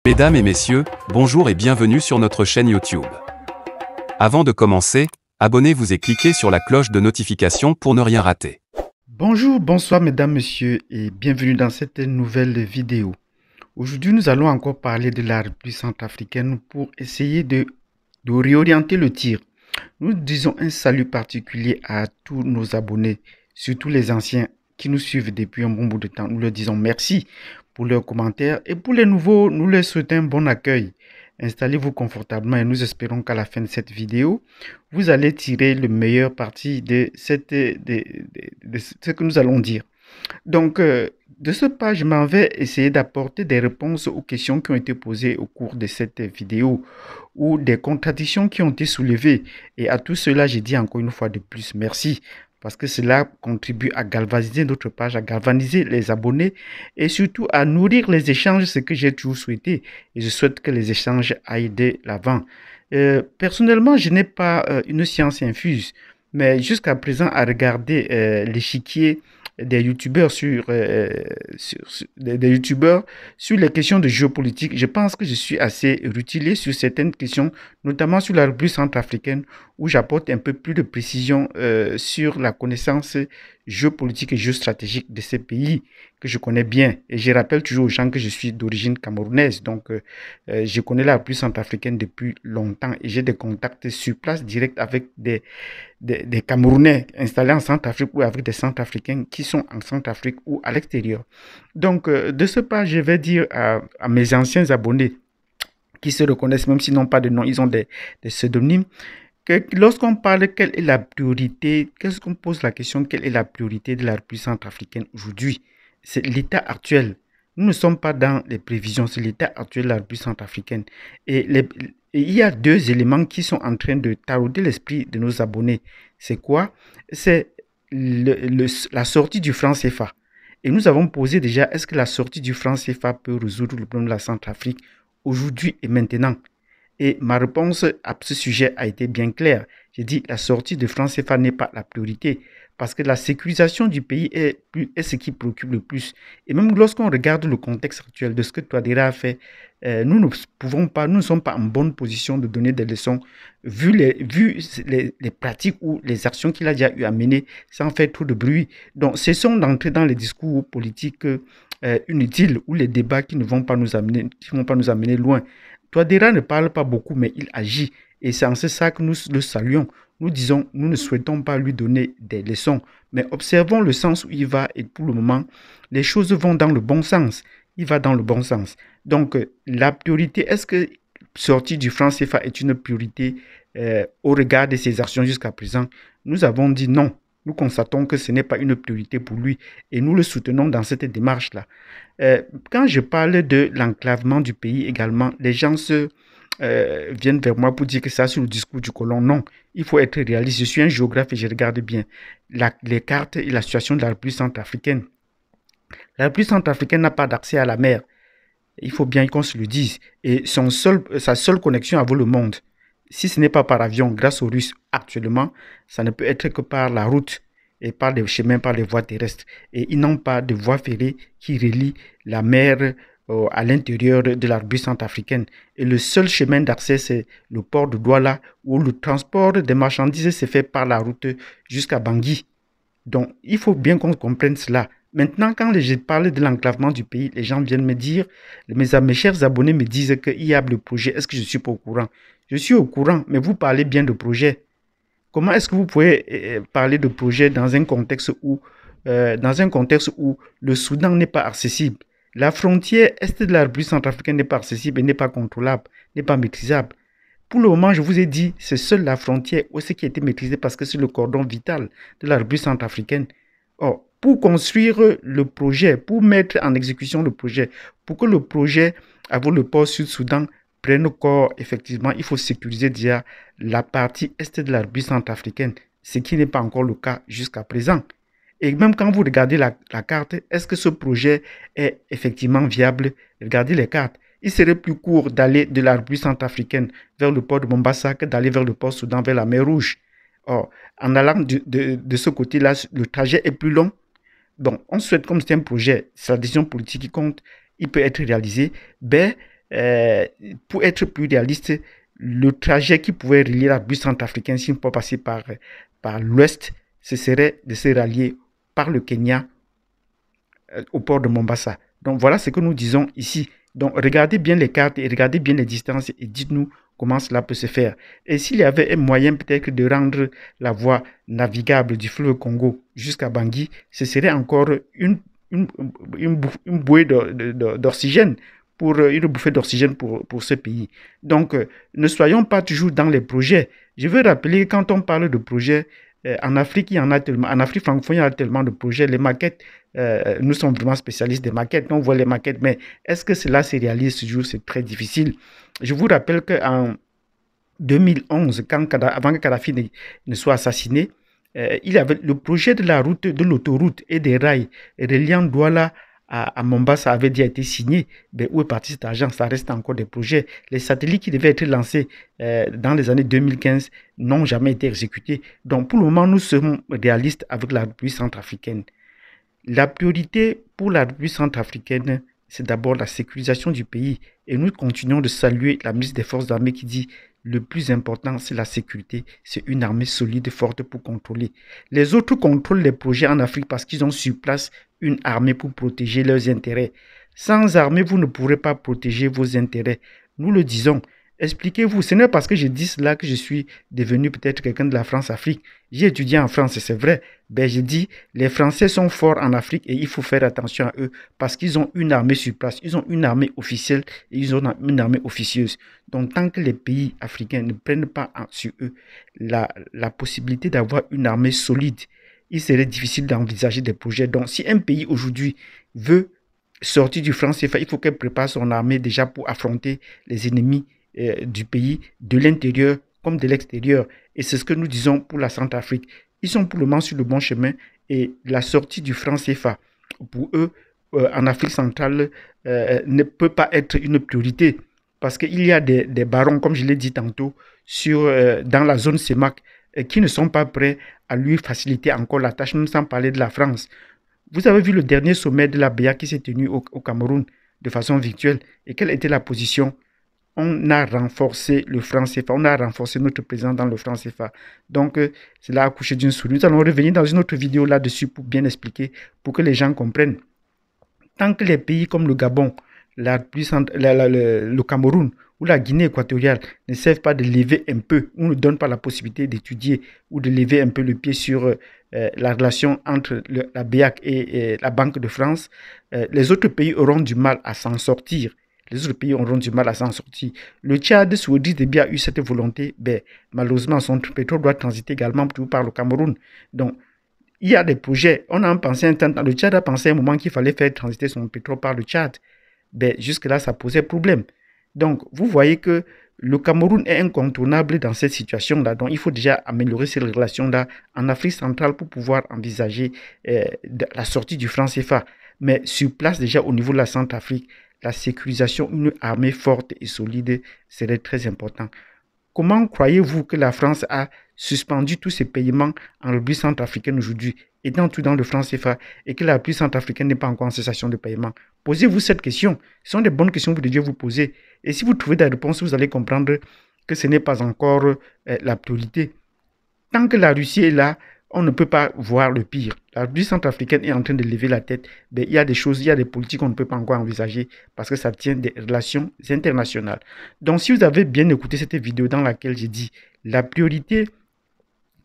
Mesdames et messieurs, bonjour et bienvenue sur notre chaîne YouTube. Avant de commencer, abonnez-vous et cliquez sur la cloche de notification pour ne rien rater. Bonjour, bonsoir mesdames, messieurs et bienvenue dans cette nouvelle vidéo. Aujourd'hui, nous allons encore parler de la République centrafricaine pour essayer de réorienter le tir. Nous disons un salut particulier à tous nos abonnés, surtout les anciens qui nous suivent depuis un bon bout de temps. Nous leur disons merci pour leurs commentaires et pour les nouveaux, nous leur souhaitons un bon accueil. Installez-vous confortablement et nous espérons qu'à la fin de cette vidéo, vous allez tirer le meilleur parti de ce que nous allons dire. Donc, de ce pas, je m'en vais essayer d'apporter des réponses aux questions qui ont été posées au cours de cette vidéo ou des contradictions qui ont été soulevées. Et à tout cela, j'ai dit encore une fois de plus merci parce que cela contribue à galvaniser notre page, à galvaniser les abonnés et surtout à nourrir les échanges, ce que j'ai toujours souhaité. Et je souhaite que les échanges aillent de l'avant. Personnellement, je n'ai pas une science infuse, mais jusqu'à présent, à regarder l'échiquier des youtubeurs des youtubeurs sur les questions de géopolitique, je pense que je suis assez rutilé sur certaines questions, notamment sur la République centrafricaine, où j'apporte un peu plus de précision sur la connaissance géopolitique et géostratégique de ces pays que je connais bien. Et je rappelle toujours aux gens que je suis d'origine camerounaise, donc je connais la République centrafricaine depuis longtemps et j'ai des contacts sur place directs avec des Camerounais installés en Centrafrique ou avec des Centrafricains qui sont en Centrafrique ou à l'extérieur. Donc, de ce pas, je vais dire à mes anciens abonnés qui se reconnaissent, même s'ils n'ont pas de nom, ils ont des pseudonymes, que lorsqu'on parle quelle est la priorité, qu'est-ce qu'on pose la question, quelle est la priorité de la République centrafricaine aujourd'hui? C'est l'état actuel. Nous ne sommes pas dans les prévisions, c'est l'état actuel de la République centrafricaine. Et il y a deux éléments qui sont en train de tarauder l'esprit de nos abonnés. C'est quoi? C'est la sortie du franc CFA. Et nous avons posé déjà, est-ce que la sortie du franc CFA peut résoudre le problème de la Centrafrique aujourd'hui et maintenant? Et ma réponse à ce sujet a été bien claire. J'ai dit la sortie de franc CFA n'est pas la priorité parce que la sécurisation du pays est ce qui préoccupe le plus. Et même lorsqu'on regarde le contexte actuel de ce que Touadéra a fait, nous ne sommes pas en bonne position de donner des leçons vu les pratiques ou les actions qu'il a déjà eu à mener sans faire trop de bruit. Donc, cessons d'entrer dans les discours politiques inutiles ou les débats qui ne vont pas nous amener loin. Touadéra ne parle pas beaucoup, mais il agit. Et c'est en ce sens que nous le saluons. Nous disons, nous ne souhaitons pas lui donner des leçons, mais observons le sens où il va et pour le moment, les choses vont dans le bon sens. Il va dans le bon sens. Donc, la priorité, est-ce que sortir du franc CFA est une priorité au regard de ses actions jusqu'à présent? Nous avons dit non. Nous constatons que ce n'est pas une priorité pour lui et nous le soutenons dans cette démarche-là. Quand je parle de l'enclavement du pays également, les gens viennent vers moi pour dire que ça, c'est le discours du colon. Non, il faut être réaliste. Je suis un géographe et je regarde bien les cartes et la situation de la République centrafricaine. La République centrafricaine n'a pas d'accès à la mer. Il faut bien qu'on se le dise. Et sa seule connexion avec le monde, si ce n'est pas par avion, grâce aux Russes actuellement, ça ne peut être que par la route et par des chemins, par les voies terrestres. Et ils n'ont pas de voie ferrée qui relie la mer à l'intérieur de la République centrafricaine. Et le seul chemin d'accès, c'est le port de Douala, où le transport des marchandises se fait par la route jusqu'à Bangui. Donc, il faut bien qu'on comprenne cela. Maintenant, quand je parle de l'enclavement du pays, les gens viennent me dire, mes chers abonnés me disent qu'il y a le projet. Est-ce que je ne suis pas au courant? Je suis au courant, mais vous parlez bien de projet. Comment est-ce que vous pouvez parler de projet dans un contexte où le Soudan n'est pas accessible? La frontière est de la République centrafricaine n'est pas accessible et n'est pas contrôlable, n'est pas maîtrisable. Pour le moment, je vous ai dit, c'est seule la frontière où ce qui a été maîtrisé parce que c'est le cordon vital de la République centrafricaine. Or, pour construire le projet, pour mettre en exécution le projet, pour que le projet avec le port Sud-Soudan prenne corps, effectivement, il faut sécuriser déjà la partie est de la République centrafricaine, ce qui n'est pas encore le cas jusqu'à présent. Et même quand vous regardez la carte, est-ce que ce projet est effectivement viable? Regardez les cartes. Il serait plus court d'aller de la République centrafricaine vers le port de Mombasa que d'aller vers le port Soudan, vers la mer Rouge. Or, en allant de ce côté-là, le trajet est plus long. Bon, on souhaite, comme c'est un projet, c'est la décision politique qui compte, il peut être réalisé. Ben, pour être plus réaliste, le trajet qui pouvait relier la République centrafricaine, s'il ne peut pas passer par l'ouest, ce serait de se rallier par le Kenya au port de Mombasa. Donc voilà ce que nous disons ici. Donc regardez bien les cartes et regardez bien les distances et dites-nous comment cela peut se faire. Et s'il y avait un moyen peut-être de rendre la voie navigable du fleuve Congo jusqu'à Bangui, ce serait encore une bouée d'oxygène une bouffée d'oxygène pour ce pays. Donc, ne soyons pas toujours dans les projets. Je veux rappeler, quand on parle de projets, en Afrique, il y en a tellement. En Afrique francophone, il y a tellement de projets. Les maquettes, nous sommes vraiment spécialistes des maquettes. On voit les maquettes, mais est-ce que cela se réalise toujours? C'est très difficile. Je vous rappelle qu'en 2011, avant que Kadhafi ne soit assassiné, il y avait le projet de la route, de l'autoroute et des rails reliant Douala à Mombasa avait déjà été signé. Mais où est parti cet argent? Ça reste encore des projets. Les satellites qui devaient être lancés dans les années 2015 n'ont jamais été exécutés. Donc pour le moment, nous sommes réalistes avec la République centrafricaine. La priorité pour la République centrafricaine, c'est d'abord la sécurisation du pays. Et nous continuons de saluer la ministre des Forces armées qui dit le plus important, c'est la sécurité. C'est une armée solide, forte pour contrôler. Les autres contrôlent les projets en Afrique parce qu'ils ont sur place une armée pour protéger leurs intérêts. Sans armée, vous ne pourrez pas protéger vos intérêts. Nous le disons. Expliquez-vous, ce n'est parce que je dis cela que je suis devenu peut-être quelqu'un de la France-Afrique. J'ai étudié en France, c'est vrai. Ben, je dis, les Français sont forts en Afrique et il faut faire attention à eux parce qu'ils ont une armée sur place, ils ont une armée officielle et ils ont une armée officieuse. Donc, tant que les pays africains ne prennent pas sur eux la possibilité d'avoir une armée solide, il serait difficile d'envisager des projets. Donc, si un pays aujourd'hui veut sortir du franc CFA, il faut qu'elle prépare son armée déjà pour affronter les ennemis du pays, de l'intérieur comme de l'extérieur. Et c'est ce que nous disons pour la Centrafrique. Ils sont pour le moment sur le bon chemin et la sortie du franc CFA, pour eux, en Afrique centrale, ne peut pas être une priorité parce qu'il y a des barons, comme je l'ai dit tantôt, dans la zone CEMAC qui ne sont pas prêts à lui faciliter encore la tâche, nous sans parler de la France. Vous avez vu le dernier sommet de la BEA qui s'est tenu au Cameroun de façon virtuelle et quelle était la position? On a renforcé le franc CFA, on a renforcé notre présence dans le franc CFA. Donc, c'est là accouché d'une souris. Nous allons revenir dans une autre vidéo là-dessus pour bien expliquer, pour que les gens comprennent. Tant que les pays comme le Gabon, le Cameroun ou la Guinée équatoriale ne savent pas de lever un peu, ou ne donnent pas la possibilité d'étudier ou de lever un peu le pied sur la relation entre la BEAC et la Banque de France, les autres pays auront du mal à s'en sortir. Les autres pays auront du mal à s'en sortir. Le Tchad, sous Idriss Déby, a eu cette volonté. Ben, malheureusement, son pétrole doit transiter également par le Cameroun. Donc, il y a des projets. On a pensé un temps, le Tchad a pensé un moment qu'il fallait faire transiter son pétrole par le Tchad. Ben, jusque-là, ça posait problème. Donc, vous voyez que le Cameroun est incontournable dans cette situation-là. Donc, il faut déjà améliorer ces relations-là en Afrique centrale pour pouvoir envisager la sortie du franc CFA. Mais sur place, déjà au niveau de la Centrafrique, la sécurisation, une armée forte et solide serait très important. Comment croyez-vous que la France a suspendu tous ses paiements en République centrafricaine aujourd'hui, étant tout dans le franc CFA, et que la République centrafricaine n'est pas encore en cessation de paiement? Posez-vous cette question. Ce sont des bonnes questions que vous devez vous poser. Et si vous trouvez des réponses, vous allez comprendre que ce n'est pas encore la priorité. Tant que la Russie est là, on ne peut pas voir le pire. La République centrafricaine est en train de lever la tête. Mais il y a des choses, il y a des politiques qu'on ne peut pas encore envisager parce que ça tient des relations internationales. Donc, si vous avez bien écouté cette vidéo dans laquelle j'ai dit la priorité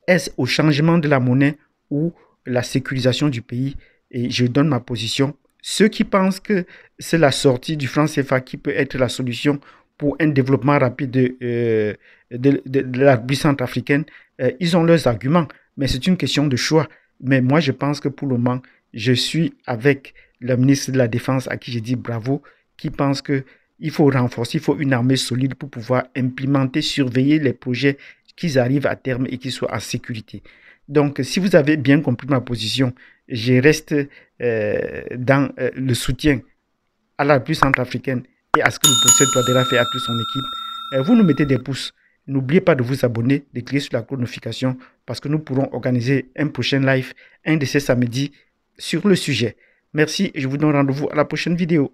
est au changement de la monnaie ou la sécurisation du pays, et je donne ma position. Ceux qui pensent que c'est la sortie du franc CFA qui peut être la solution pour un développement rapide de la République centrafricaine, ils ont leurs arguments. Mais c'est une question de choix. Mais moi, je pense que pour le moment, je suis avec le ministre de la Défense à qui j'ai dit bravo, qui pense qu'il faut renforcer, il faut une armée solide pour pouvoir implémenter, surveiller les projets, qu'ils arrivent à terme et qu'ils soient en sécurité. Donc, si vous avez bien compris ma position, je reste dans le soutien à la République centrafricaine et à ce que le professeur Touadéra fait à toute son équipe. Vous nous mettez des pouces. N'oubliez pas de vous abonner, de cliquer sur la cloche de notification parce que nous pourrons organiser un prochain live, un de ces samedis, sur le sujet. Merci et je vous donne rendez-vous à la prochaine vidéo.